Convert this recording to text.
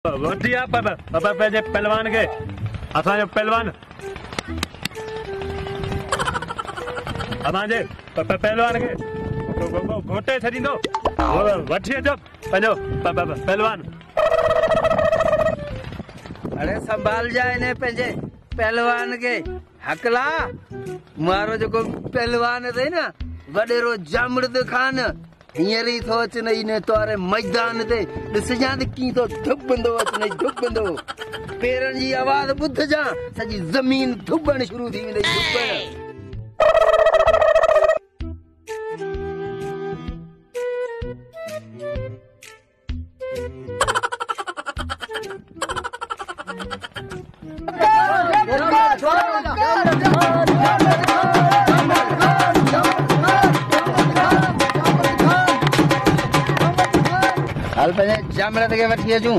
वठी आ पंहिंजे पहलवान खे असांजो पहलवान असांजे पहलवान खे घोटे छॾींदो वठी अचो पंहिंजो पहलवान। अरे संभाल जाए ने पंहिंजे पहलवान के हकला मारो जो पहलवान थे ना वडेरो जामड़द खान हींअर ई थो अच नई ने तोरे मैदान ते ॾिसजां त कीअं थो धुबंदो अच नई धुबंदो पेरनि जी आवाज़ ॿुधजां सॼी ज़मीन धुबण शुरू थी वेंदी धुबण। हाल पंहिंजे जामड़द खे वठी अचूं।